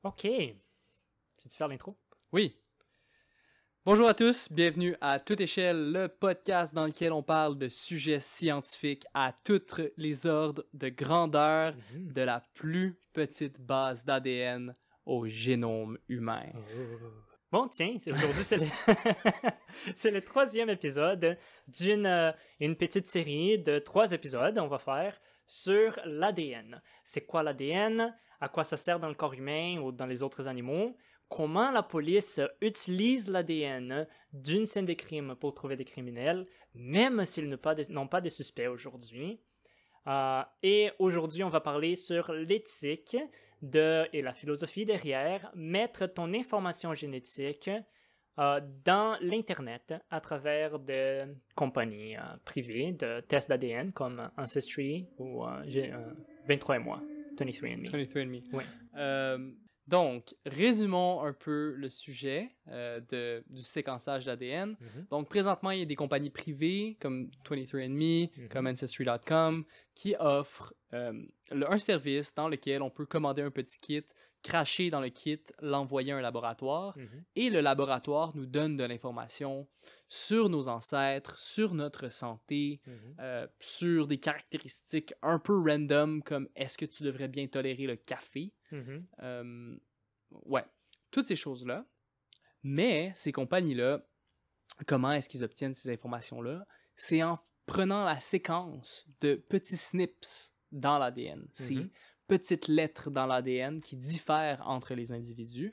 OK. Tu veux faire l'intro? Oui. Bonjour à tous, bienvenue à Toute Échelle, le podcast dans lequel on parle de sujets scientifiques à tous les ordres de grandeur, de la plus petite base d'ADN au génome humain. Bon, tiens, aujourd'hui, c'est le troisième épisode d'une petite série de 3 épisodes on va faire sur l'ADN. C'est quoi l'ADN? À quoi ça sert dans le corps humain ou dans les autres animaux? Comment la police utilise l'ADN d'une scène de crime pour trouver des criminels, même s'ils n'ont pas de suspects aujourd'hui. Et aujourd'hui, on va parler sur l'éthique et la philosophie derrière mettre ton information génétique dans l'Internet à travers des compagnies privées de tests d'ADN comme Ancestry ou 23andMe. 23andMe. 23andMe. Oui. Donc, résumons un peu le sujet du séquençage d'ADN. Donc, présentement, il y a des compagnies privées comme 23andMe, comme Ancestry.com, qui offrent un service dans lequel on peut commander un petit kit, cracher dans le kit, l'envoyer à un laboratoire, et le laboratoire nous donne de l'information sur nos ancêtres, sur notre santé, sur des caractéristiques un peu random, comme est-ce que tu devrais bien tolérer le café? Ouais, toutes ces choses-là. Mais ces compagnies-là, comment est-ce qu'ils obtiennent ces informations-là? C'est en prenant la séquence de petits snips dans l'ADN. Ces petites lettres dans l'ADN qui diffèrent entre les individus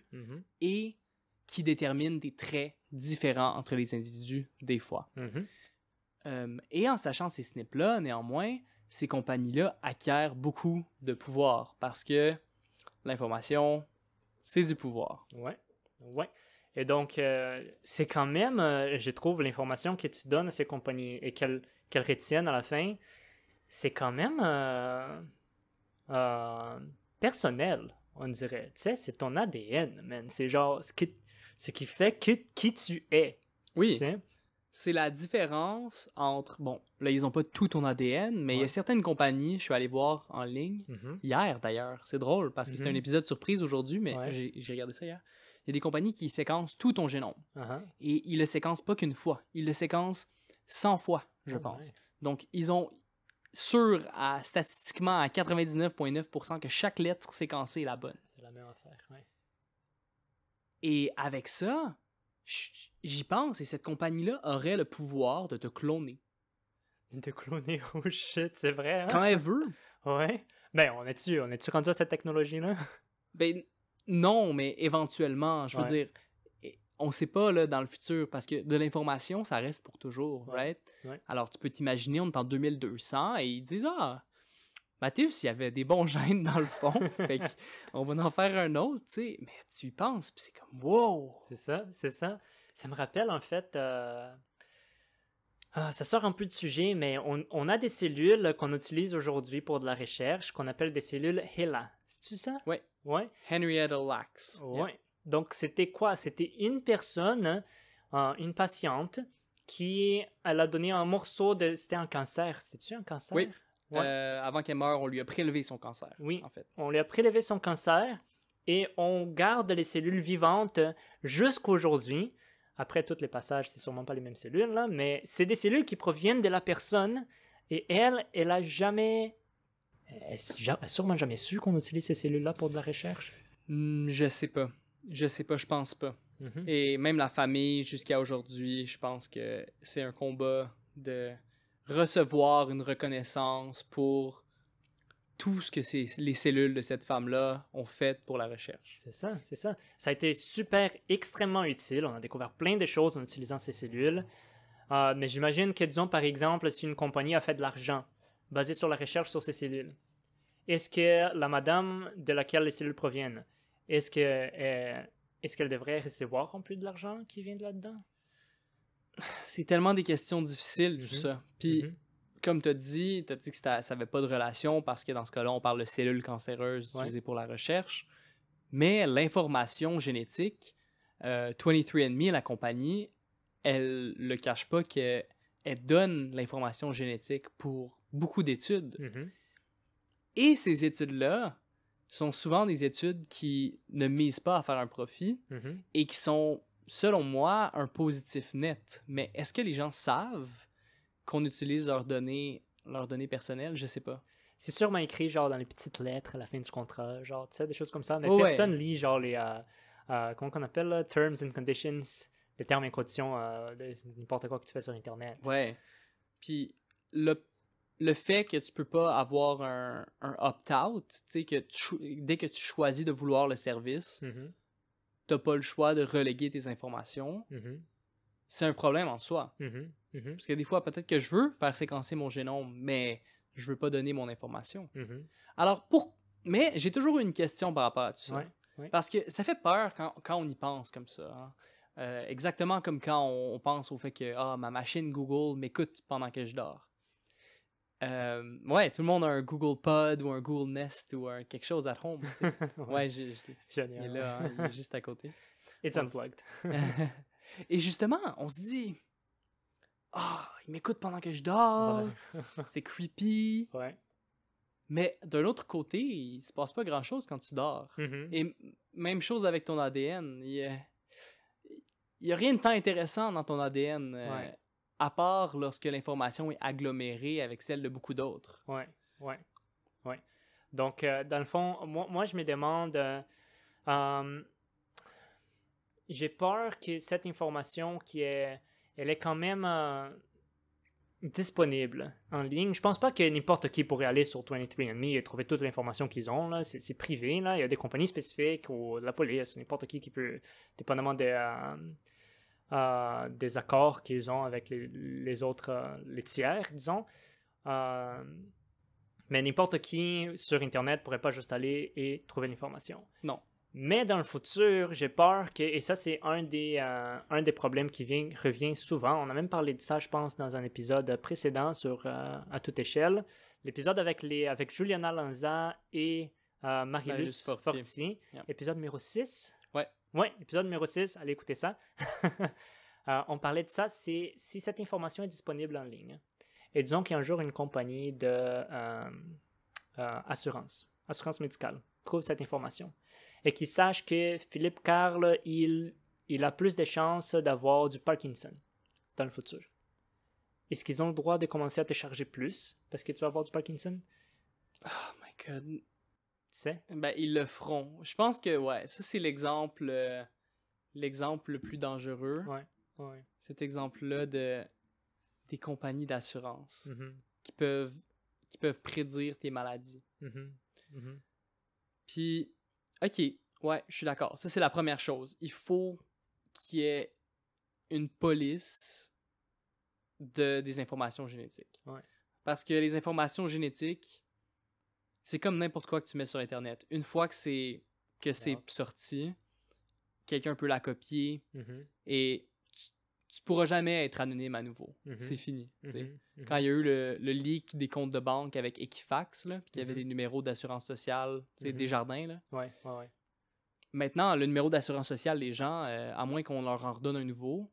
et qui déterminent des traits différents entre les individus des fois. Et en sachant ces snips-là, néanmoins, ces compagnies-là acquièrent beaucoup de pouvoir parce que l'information, c'est du pouvoir. Ouais. Et donc, c'est quand même, je trouve, l'information que tu donnes à ces compagnies et qu'elles retiennent à la fin, c'est quand même personnel, on dirait. Tu sais, c'est ton ADN, man. C'est genre ce qui fait qui tu es. Oui. Tu sais? C'est la différence entre... Bon, là, ils n'ont pas tout ton ADN, mais il y a certaines compagnies, je suis allé voir en ligne, hier d'ailleurs. C'est drôle, parce que c'est un épisode surprise aujourd'hui, mais j'ai regardé ça hier. Il y a des compagnies qui séquencent tout ton génome. Et ils le séquencent pas qu'une fois. Ils le séquencent 100 fois, je pense. Donc, ils ont statistiquement à 99,9% que chaque lettre séquencée est la bonne. C'est la même affaire, ouais. Et avec ça... J'y pense, et cette compagnie-là aurait le pouvoir de te cloner. De te cloner, oh shit, c'est vrai, hein? Quand elle veut. Ouais. Ben, on est-tu rendu à cette technologie-là? Ben, non, mais éventuellement, je veux dire, on sait pas, là, dans le futur, parce que de l'information, ça reste pour toujours, right? Ouais. Alors, tu peux t'imaginer, on est en 2200, et ils disent, Mathéus, il y avait des bons gènes dans le fond, fait qu'on va en faire un autre, tu sais. Mais tu y penses, puis c'est comme, wow! C'est ça. Ça me rappelle, en fait, ça sort un peu de sujet, mais on a des cellules qu'on utilise aujourd'hui pour de la recherche, qu'on appelle des cellules HeLa. C'est-tu ça? Oui. Ouais. Henrietta Lacks. Ouais. Yeah. Donc, c'était quoi? C'était une personne, une patiente, elle a donné un morceau de... C'était un cancer. C'était-tu un cancer? Oui. Ouais. Avant qu'elle meure, on lui a prélevé son cancer. Oui, en fait. On lui a prélevé son cancer et on garde les cellules vivantes jusqu'aujourd'hui. Après tous les passages, c'est sûrement pas les mêmes cellules, là, mais c'est des cellules qui proviennent de la personne et elle a sûrement jamais su qu'on utilise ces cellules-là pour de la recherche. Je sais pas, je pense pas. Et même la famille, jusqu'à aujourd'hui, je pense que c'est un combat de recevoir une reconnaissance pour tout ce que les cellules de cette femme-là ont fait pour la recherche. C'est ça. Ça a été extrêmement utile. On a découvert plein de choses en utilisant ces cellules. Mais j'imagine que, disons, par exemple, si une compagnie a fait de l'argent basé sur la recherche sur ces cellules, est-ce que la madame de laquelle les cellules proviennent, est-ce qu'elle devrait recevoir en plus de l'argent qui vient de là-dedans? C'est tellement des questions difficiles, tout ça. Puis, comme tu as dit que ça n'avait pas de relation parce que dans ce cas-là, on parle de cellules cancéreuses utilisées pour la recherche. Mais l'information génétique, 23andMe, la compagnie, elle le cache pas qu'elle donne l'information génétique pour beaucoup d'études. Et ces études-là sont souvent des études qui ne misent pas à faire un profit Mhm. et qui sont, selon moi, un positif net. Mais est-ce que les gens savent qu'on utilise leurs données personnelles? Je sais pas. C'est sûrement écrit genre dans les petites lettres à la fin du contrat, genre, tu sais, des choses comme ça. Mais Ouais. personne lit genre les, comment qu'on appelle là, terms and conditions, les termes et conditions de n'importe quoi que tu fais sur Internet. Ouais. Puis le fait que tu peux pas avoir un opt-out, tu sais, que dès que tu choisis de vouloir le service, Mhm. t'as pas le choix de reléguer tes informations, Mhm. c'est un problème en soi. Mhm. Mhm. Parce que des fois, peut-être que je veux faire séquencer mon génome, mais je veux pas donner mon information. Mhm. Alors, mais j'ai toujours eu une question par rapport à tout ça. Ouais, ouais. Parce que ça fait peur quand on y pense comme ça. Hein. Exactement comme quand on pense au fait que ma machine Google m'écoute pendant que je dors. Ouais, tout le monde a un Google Pod ou un Google Nest ou quelque chose at home. Tu sais. Ouais, il est Génial. là, hein, il est juste à côté. It's unplugged. Et justement, on se dit, il m'écoute pendant que je dors, Ouais. c'est creepy. Ouais. Mais d'un autre côté, il se passe pas grand-chose quand tu dors. Mhm. Et même chose avec ton ADN. Il y a rien de tant intéressant dans ton ADN, Ouais. à part lorsque l'information est agglomérée avec celle de beaucoup d'autres. Ouais, ouais, ouais. Donc, dans le fond, moi je me demande, j'ai peur que cette information elle est quand même disponible en ligne. Je pense pas que n'importe qui pourrait aller sur 23andMe et trouver toute l'information qu'ils ont, là. C'est privé, là. Il y a des compagnies spécifiques ou la police, n'importe qui peut, dépendamment des accords qu'ils ont avec les autres, les tiers, disons. Mais n'importe qui sur Internet pourrait pas juste aller et trouver l'information. Non. Mais dans le futur, j'ai peur que, et ça c'est un des problèmes qui revient souvent, on a même parlé de ça je pense dans un épisode précédent sur À toute échelle, l'épisode avec Juliana Lanza et Marilus Fortier. Yeah. Épisode numéro 6. Ouais. Ouais, épisode numéro 6, allez écouter ça. On parlait de ça, c'est si cette information est disponible en ligne. Et disons qu'il y a un jour une compagnie de assurance médicale, trouve cette information. Et qu'ils sachent que Philippe Carle, il a plus de chances d'avoir du Parkinson dans le futur. Est-ce qu'ils ont le droit de commencer à te charger plus parce que tu vas avoir du Parkinson? Oh my god. Tu sais? Ben, ils le feront. Je pense que, ouais, ça c'est l'exemple le plus dangereux. Ouais, ouais. Cet exemple-là des compagnies d'assurance Mhm, qui peuvent prédire tes maladies. mhm, mhm. Puis, ok, ouais, je suis d'accord. Ça, c'est la première chose. Il faut qu'il y ait une police des informations génétiques. Ouais. Parce que les informations génétiques, c'est comme n'importe quoi que tu mets sur Internet. Une fois que c'est sorti, quelqu'un peut la copier Mhm, et tu pourras jamais être anonyme à nouveau. mhm, C'est fini. Tu sais. mhm, mhm. Quand il y a eu le leak des comptes de banque avec Equifax, là, puis qu'il y avait Mhm. des numéros d'assurance sociale, tu sais, Mhm. Desjardins, là. Ouais, ouais, ouais. Maintenant, le numéro d'assurance sociale, les gens, à moins qu'on leur en redonne un nouveau,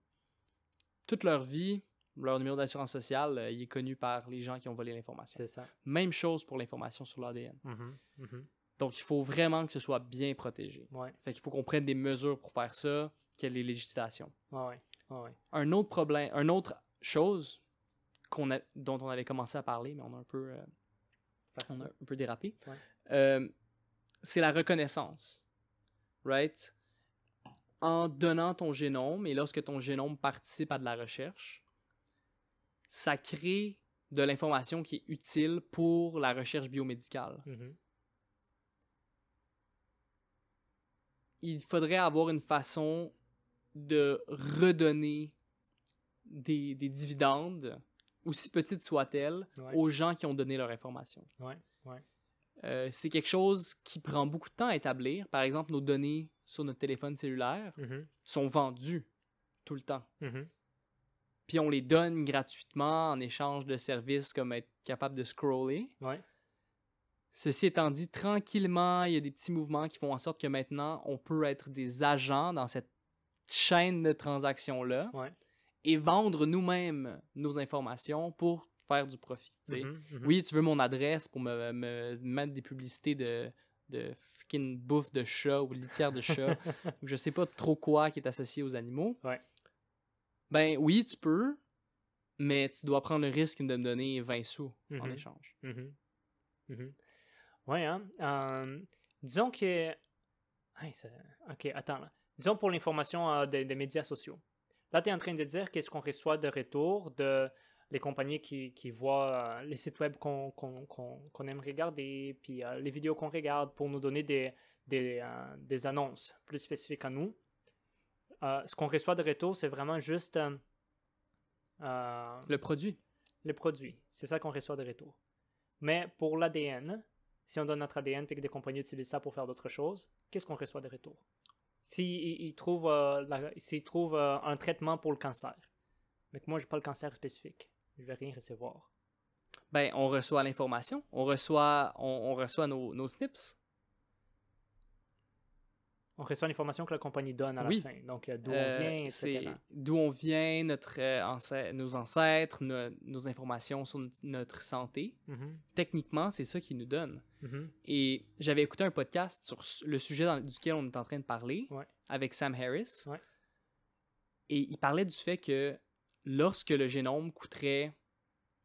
toute leur vie, leur numéro d'assurance sociale, il est connu par les gens qui ont volé l'information. C'est ça. Même chose pour l'information sur l'ADN. Mhm, mhm. Donc, il faut vraiment que ce soit bien protégé. Ouais, Fait qu'il faut qu'on prenne des mesures pour faire ça, qu'il y ait les législations. ouais, ouais, ouais, ouais. Un autre problème, une autre chose dont on avait commencé à parler, mais on a un peu dérapé, Ouais. c'est la reconnaissance. Right? En donnant ton génome, et lorsque ton génome participe à de la recherche, ça crée de l'information qui est utile pour la recherche biomédicale. Mhm. Il faudrait avoir une façon de redonner des dividendes, aussi petites soient-elles, Ouais. aux gens qui ont donné leur information. Ouais, ouais. C'est quelque chose qui prend beaucoup de temps à établir. Par exemple, nos données sur notre téléphone cellulaire Mhm, sont vendues tout le temps. mhm. Puis on les donne gratuitement en échange de services comme être capable de scroller. Ouais. Ceci étant dit, tranquillement, il y a des petits mouvements qui font en sorte que maintenant, on peut être des agents dans cette chaîne de transactions-là Ouais. et vendre nous-mêmes nos informations pour faire du profit. Tu sais. Mhm, mhm. Oui, tu veux mon adresse pour me mettre des publicités freaking bouffe de chat ou litière de chat ou je sais pas trop quoi qui est associé aux animaux, Ouais. ben oui, tu peux, mais tu dois prendre le risque de me donner 20 sous en Mhm. échange. Mhm. Mhm. Ouais, hein. Disons que... Ok, attends. Là. Disons pour l'information des médias sociaux. Là, tu es en train de dire qu'est-ce qu'on reçoit de retour de les compagnies qui voient les sites web qu'on aime regarder, puis les vidéos qu'on regarde pour nous donner des annonces plus spécifiques à nous. Ce qu'on reçoit de retour, c'est vraiment juste Le produit. les produits. C'est ça qu'on reçoit de retour. Mais pour l'ADN, si on donne notre ADN et que des compagnies utilisent ça pour faire d'autres choses, qu'est-ce qu'on reçoit de retour? S'ils trouvent, un traitement pour le cancer, mais que moi, j'ai pas le cancer spécifique, je vais rien recevoir. Ben, on reçoit l'information, on reçoit nos snips. On reçoit l'information que la compagnie donne à la Oui. fin. Donc, d'où on vient, etc. C'est d'où on vient, nos ancêtres, nos informations sur notre santé. Mhm, Techniquement, c'est ça qu'ils nous donnent. mhm, Et j'avais écouté un podcast sur le sujet duquel on est en train de parler, Ouais. avec Sam Harris. Ouais. Et il parlait du fait que lorsque le génome coûterait,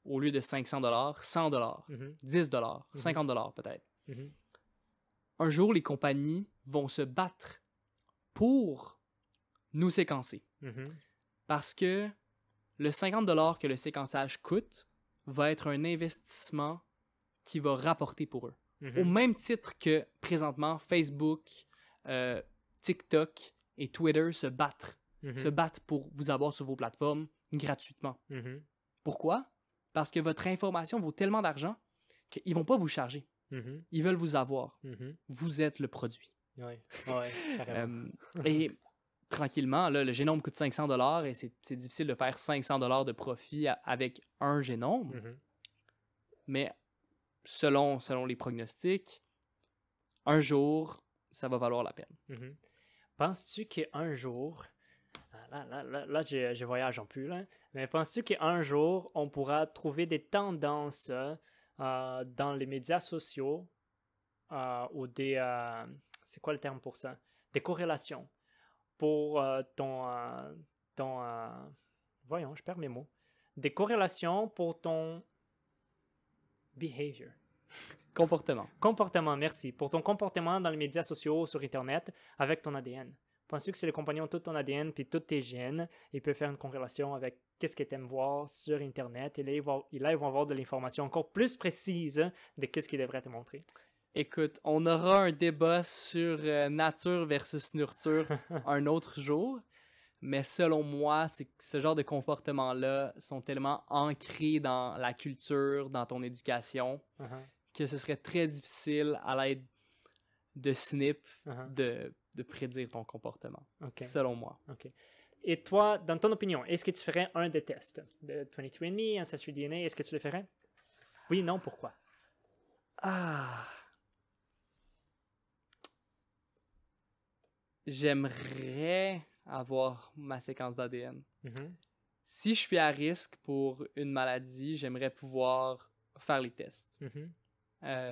au lieu de 500 $, 100 $, mhm, 10 $, 50 $ peut-être, mhm, un jour, les compagnies vont se battre pour nous séquencer. mhm, Parce que le 50 $ que le séquençage coûte va être un investissement qui va rapporter pour eux. Au mhm, même titre que présentement, Facebook, TikTok et Twitter se battent pour vous avoir sur vos plateformes gratuitement. mhm, Pourquoi? Parce que votre information vaut tellement d'argent qu'ils ne vont pas vous charger. mhm, Ils veulent vous avoir. mhm. Vous êtes le produit. Ouais, ouais, carrément. Et tranquillement, là, le génome coûte 500 $ et c'est difficile de faire 500 $ de profit avec un génome. Mhm. Mais selon les pronostics, un jour, ça va valoir la peine. Mhm. Penses-tu qu'un jour, là je voyage en plus, là, mais penses-tu qu'un jour, on pourra trouver des tendances dans les médias sociaux ou c'est quoi le terme pour ça? Des corrélations pour voyons, je perds mes mots. Des corrélations pour ton behavior. Comportement. Merci. Pour ton comportement dans les médias sociaux, sur Internet, avec ton ADN. Penses-tu que si les compagnies ont tout ton ADN puis toutes tes gènes, ils peuvent faire une corrélation avec qu'est-ce que tu aimes voir sur Internet et là, ils vont avoir de l'information encore plus précise de qu'est-ce qu'ils devraient te montrer. Écoute, on aura un débat sur nature versus nurture un autre jour, mais selon moi, c'est que ce genre de comportements-là sont tellement ancrés dans la culture, dans ton éducation, que ce serait très difficile à l'aide de snip de prédire ton comportement, selon moi. Okay. Et toi, dans ton opinion, est-ce que tu ferais un des tests de 23andMe, Ancestry DNA, est-ce que tu le ferais? Oui, non, pourquoi? J'aimerais avoir ma séquence d'ADN. Mm-hmm. Si je suis à risque pour une maladie, j'aimerais pouvoir faire les tests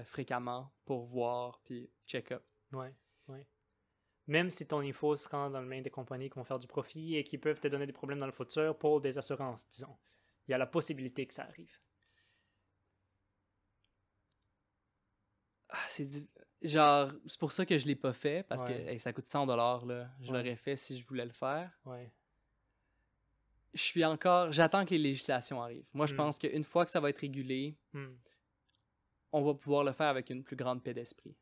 fréquemment pour voir, puis check-up. Ouais. Même si ton info se rend dans les mains des compagnies qui vont faire du profit et qui peuvent te donner des problèmes dans le futur pour des assurances, disons. Il y a la possibilité que ça arrive. Genre, c'est pour ça que je l'ai pas fait, parce que ça coûte 100 $, là. Je l'aurais fait si je voulais le faire. Ouais. J'attends que les législations arrivent. Moi, je pense qu'une fois que ça va être régulé, on va pouvoir le faire avec une plus grande paix d'esprit.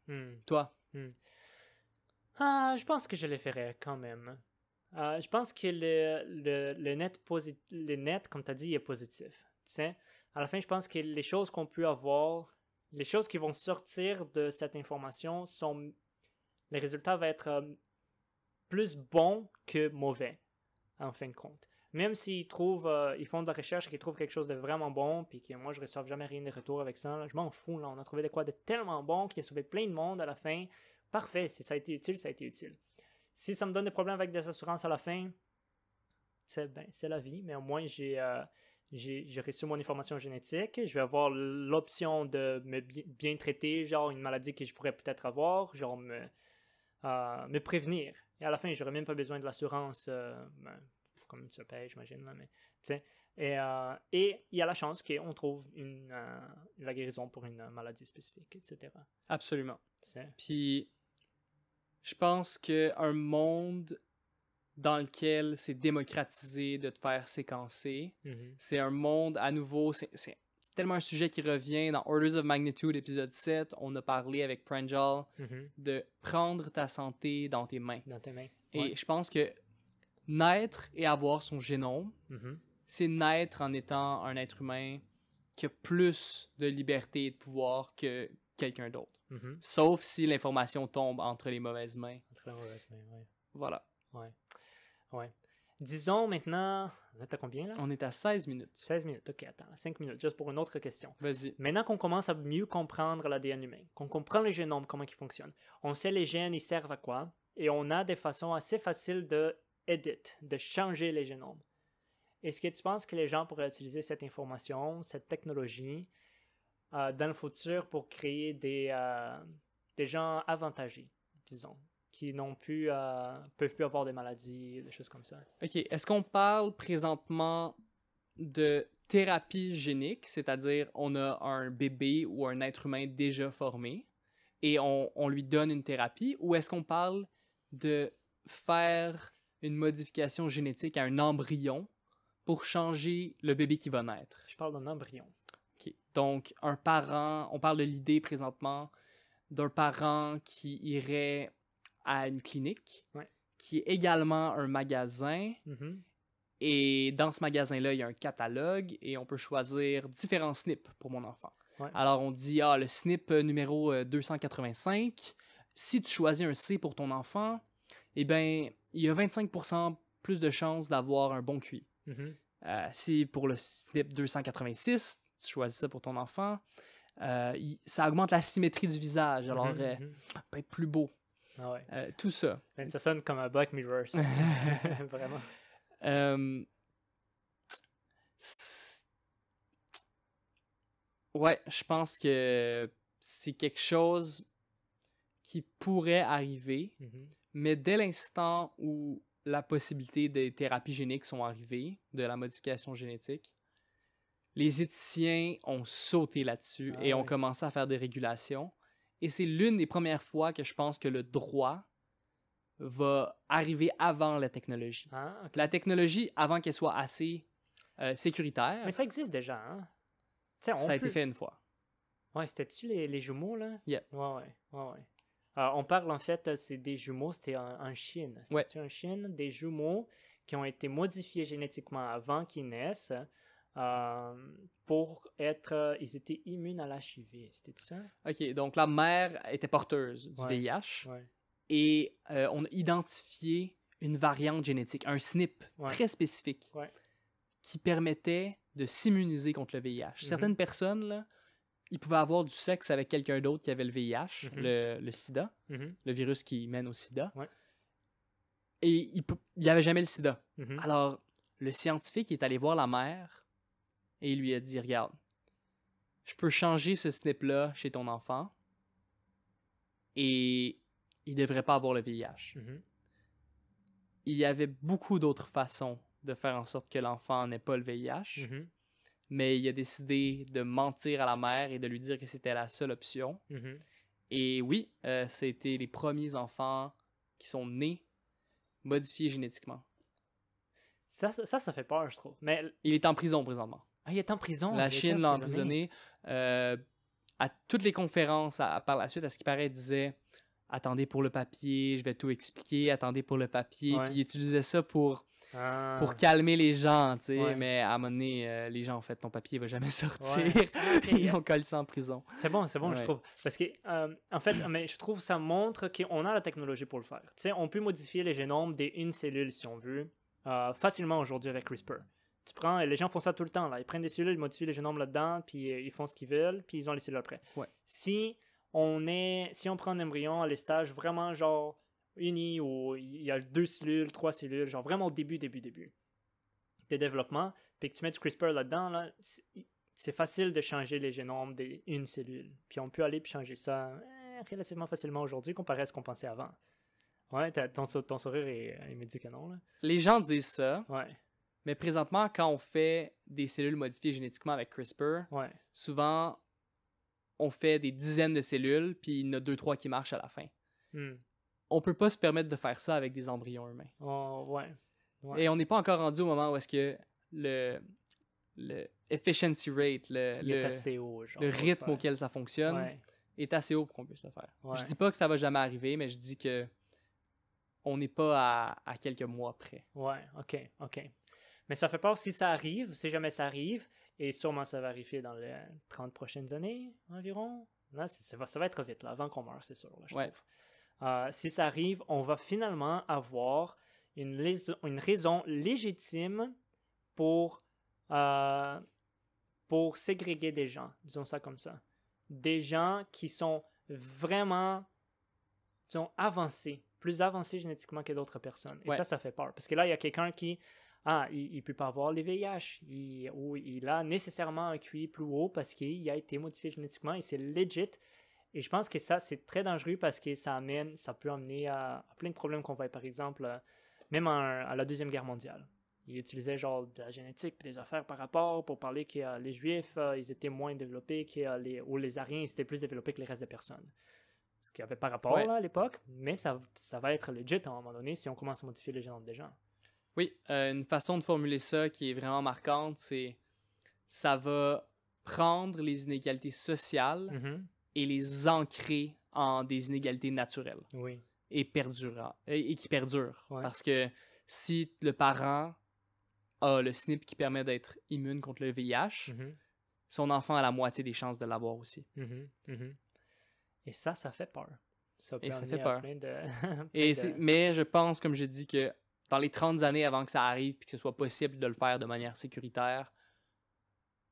Toi? Je pense que je le ferais quand même. Je pense que le net, comme tu as dit, est positif. Tu sais, à la fin, je pense que les choses qu'on peut avoir, les choses qui vont sortir de cette information les résultats vont être plus bons que mauvais, en fin de compte. Même s'ils ils font de la recherche et qu'ils trouvent quelque chose de vraiment bon, puis que moi je ne reçois jamais rien de retour avec ça, là, je m'en fous, là, on a trouvé de quoi de tellement bon qui a sauvé plein de monde à la fin. Parfait, si ça a été utile, ça a été utile. Si ça me donne des problèmes avec des assurances à la fin, c'est la vie, mais au moins j'ai j'ai reçu mon information génétique, je vais avoir l'option de me bien traiter, genre une maladie que je pourrais peut-être avoir, genre me prévenir. Et à la fin, j'aurais même pas besoin de l'assurance, comme tu le payes, j'imagine, là, mais tu sais. Et il y a la chance qu'on trouve la guérison pour une maladie spécifique, etc. Absolument. C'est... Puis, je pense qu'un monde dans lequel c'est démocratisé de te faire séquencer, c'est un monde, à nouveau, c'est tellement un sujet qui revient dans Orders of Magnitude, épisode 7, on a parlé avec Pranjal de prendre ta santé dans tes mains. Dans tes mains. Et je pense que naître et avoir son génome, c'est naître en étant un être humain qui a plus de liberté et de pouvoir que quelqu'un d'autre. Sauf si l'information tombe entre les mauvaises mains. Entre les mauvaises mains, oui. Voilà. Ouais. Disons maintenant... Là, t'as combien, là? On est à 16 minutes. 16 minutes, ok, attends. 5 minutes, juste pour une autre question. Vas-y. Maintenant qu'on commence à mieux comprendre l'ADN humain, qu'on comprend le génome, comment il fonctionne, on sait les gènes, ils servent à quoi, et on a des façons assez faciles de de changer les génomes. Est-ce que tu penses que les gens pourraient utiliser cette information, cette technologie, dans le futur pour créer des gens avantagés, disons, qui peuvent plus avoir des maladies, des choses comme ça? OK. Est-ce qu'on parle présentement de thérapie génique, c'est-à-dire on a un bébé ou un être humain déjà formé et on lui donne une thérapie, ou est-ce qu'on parle de faire une modification génétique à un embryon pour changer le bébé qui va naître? Je parle d'un embryon. OK. Donc, un parent, on parle de l'idée présentement d'un parent qui irait à une clinique, qui est également un magasin, et dans ce magasin-là, il y a un catalogue, et on peut choisir différents SNP pour mon enfant. Alors, on dit, le SNP numéro 285, si tu choisis un C pour ton enfant, eh bien, il y a 25% plus de chances d'avoir un bon QI. Si pour le SNP 286, tu choisis ça pour ton enfant, ça augmente la symétrie du visage, alors peut être plus beau. Tout ça. Ça sonne comme un Black Mirror, ça. Vraiment. Ouais, je pense que c'est quelque chose qui pourrait arriver, mais dès l'instant où la possibilité des thérapies géniques sont arrivées, de la modification génétique, les éthiciens ont sauté là-dessus et ont commencé à faire des régulations. Et c'est l'une des premières fois que je pense que le droit va arriver avant la technologie. La technologie, avant qu'elle soit assez sécuritaire... Mais ça existe déjà, hein? Ça a été fait une fois. Ouais, c'était-tu les jumeaux, là? Yeah. Ouais. On parle, en fait, c'est des jumeaux, c'était en Chine. C'était-tu en Chine? Des jumeaux qui ont été modifiés génétiquement avant qu'ils naissent pour être... ils étaient immunes à l'HIV, c'était ça? OK, donc la mère était porteuse du VIH et on a identifié une variante génétique, un SNP très spécifique qui permettait de s'immuniser contre le VIH. Certaines personnes, là, ils pouvaient avoir du sexe avec quelqu'un d'autre qui avait le VIH, le sida, le virus qui mène au sida, et il n'y avait jamais le sida. Alors, le scientifique est allé voir la mère et il lui a dit, regarde, je peux changer ce SNP-là chez ton enfant et il ne devrait pas avoir le VIH. Il y avait beaucoup d'autres façons de faire en sorte que l'enfant n'ait pas le VIH, mais il a décidé de mentir à la mère et de lui dire que c'était la seule option. Et oui, c'était les premiers enfants qui sont nés modifiés génétiquement. Ça fait peur, je trouve. Mais il est en prison présentement. Il est en prison? La Chine l'a emprisonné. À toutes les conférences, par la suite, à ce qui paraît, il disait « Attendez pour le papier, je vais tout expliquer, attendez pour le papier. » Puis il utilisait ça pour calmer les gens, tu sais. Mais à un moment donné, les gens, en fait, ton papier va jamais sortir. Ils ont collé ça en prison. C'est bon, je trouve. Parce que, en fait, mais je trouve que ça montre qu'on a la technologie pour le faire. Tu sais, on peut modifier les génomes d'une cellule, si on veut, facilement aujourd'hui avec CRISPR. Tu prends, les gens font ça tout le temps, là. Ils prennent des cellules, ils modifient les génomes là-dedans, puis ils font ce qu'ils veulent, puis ils ont les cellules après. Si on prend un embryon à les stages vraiment genre unis, où il y a 2 cellules, 3 cellules, genre vraiment au début, de développement, puis que tu mets du CRISPR là-dedans, là, c'est facile de changer les génomes d'une cellule. Puis on peut aller puis changer ça relativement facilement aujourd'hui comparé à ce qu'on pensait avant. Ouais, ton sourire, il me dit que non, là. Les gens disent ça, Ouais, mais présentement, quand on fait des cellules modifiées génétiquement avec CRISPR, ouais. souvent, on fait des dizaines de cellules, puis il y en a 2-3 qui marchent à la fin. Hmm. On peut pas se permettre de faire ça avec des embryons humains. Oh, ouais. Ouais. Et on n'est pas encore rendu au moment où est-ce que le efficiency rate, Il est assez haut, genre, le pour rythme faire. auquel ça fonctionne Ouais, est assez haut pour qu'on puisse le faire. ouais. Je dis pas que ça va jamais arriver, mais je dis que on n'est pas à quelques mois près. Ouais, ok. Mais ça fait peur si ça arrive, si jamais ça arrive, et sûrement ça va arriver dans les 30 prochaines années environ. Là, ça va être vite, là, avant qu'on meure, c'est sûr, là, je Ouais. trouve. Si ça arrive, on va finalement avoir une raison légitime pour ségréguer des gens, disons ça comme ça. Des gens qui sont vraiment, disons, plus avancés génétiquement que d'autres personnes. Et Ouais. ça fait peur. Parce que là, il y a quelqu'un qui, il peut pas avoir les VIH, ou il a nécessairement un QI plus haut parce qu'il a été modifié génétiquement et c'est legit. Et je pense que ça, c'est très dangereux parce que ça peut amener à plein de problèmes qu'on voit, par exemple, même à la Deuxième Guerre mondiale. Ils utilisaient genre de la génétique et des affaires par rapport pour parler que les Juifs, ils étaient moins développés ou les Aryens, ils étaient plus développés que les restes des personnes. Ce qui avait pas rapport Ouais. là, à l'époque, mais ça va être legit à un moment donné si on commence à modifier les génomes des gens. Oui, une façon de formuler ça qui est vraiment marquante, c'est ça va prendre les inégalités sociales Mhm. et les ancrer en des inégalités naturelles Oui. et qui perdurent. Ouais. Parce que si le parent a le SNP qui permet d'être immune contre le VIH, Mhm. son enfant a la moitié des chances de l'avoir aussi. Mhm. Mhm. Et ça fait peur. Ça peut Et ça amener fait à peur. plein de... Mais je pense, comme je dis, que dans les 30 années avant que ça arrive et que ce soit possible de le faire de manière sécuritaire,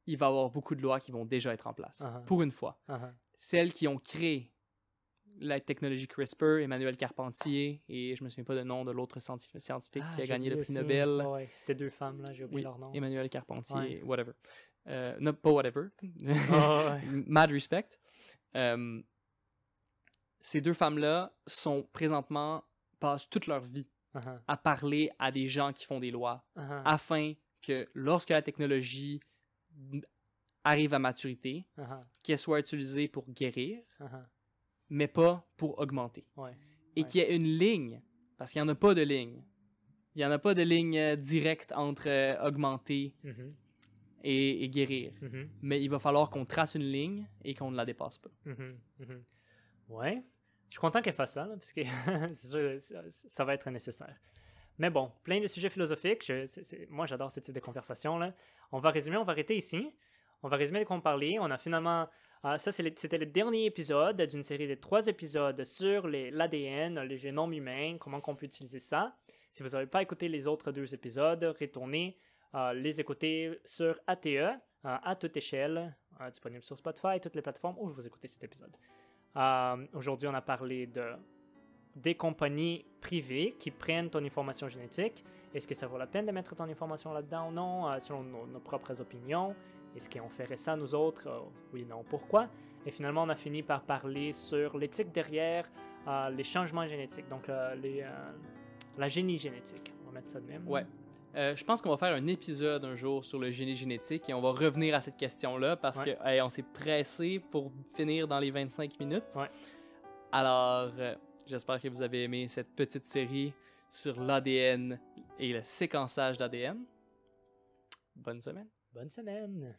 il va y avoir beaucoup de lois qui vont déjà être en place. Uh-huh. Pour une fois. Uh-huh. Celles qui ont créé la technologie CRISPR, Emmanuel Carpentier, et je me souviens pas du nom de l'autre scientifique qui a j'ai gagné le oublié prix aussi. Nobel. Ouais, c'était 2 femmes, là, j'ai oublié Oui, leur nom. Emmanuel Carpentier, Ouais. whatever. Non, pas whatever. Ouais. Mad respect. Ces deux femmes-là passent toute leur vie Uh-huh. à parler à des gens qui font des lois Uh-huh. afin que lorsque la technologie arrive à maturité, Uh-huh. qu'elle soit utilisée pour guérir, Uh-huh. mais pas pour augmenter. Ouais. Et Ouais. qu'il y ait une ligne, parce qu'il n'y en a pas de ligne. Il n'y en a pas de ligne directe entre augmenter Mhm. et guérir. Mhm. Mais il va falloir qu'on trace une ligne et qu'on ne la dépasse pas. Mhm. Mhm. Ouais. Je suis content qu'elle fasse ça, là, parce que c'est sûr ça va être nécessaire. Mais bon, plein de sujets philosophiques. Moi, j'adore ce type de conversation, là. On va arrêter ici. On va résumer de quoi on parlait. On a finalement... c'était le dernier épisode d'une série de 3 épisodes sur l'ADN, les génomes humains, comment on peut utiliser ça. Si vous n'avez pas écouté les autres 2 épisodes, retournez les écouter sur ATE, à toute échelle, disponible sur Spotify, toutes les plateformes où vous écoutez cet épisode. Aujourd'hui, on a parlé des compagnies privées qui prennent ton information génétique. Est-ce que ça vaut la peine de mettre ton information là-dedans ou non, selon nos propres opinions? Est-ce qu'on ferait ça nous autres? Oui, non, pourquoi? Et finalement, on a fini par parler sur l'éthique derrière les changements génétiques, donc la génie génétique. On va mettre ça de même. Ouais. Je pense qu'on va faire un épisode un jour sur le génie génétique et on va revenir à cette question-là parce Ouais. que on s'est pressé pour finir dans les 25 minutes. Ouais. Alors, j'espère que vous avez aimé cette petite série sur l'ADN et le séquençage d'ADN. Bonne semaine. Bonne semaine!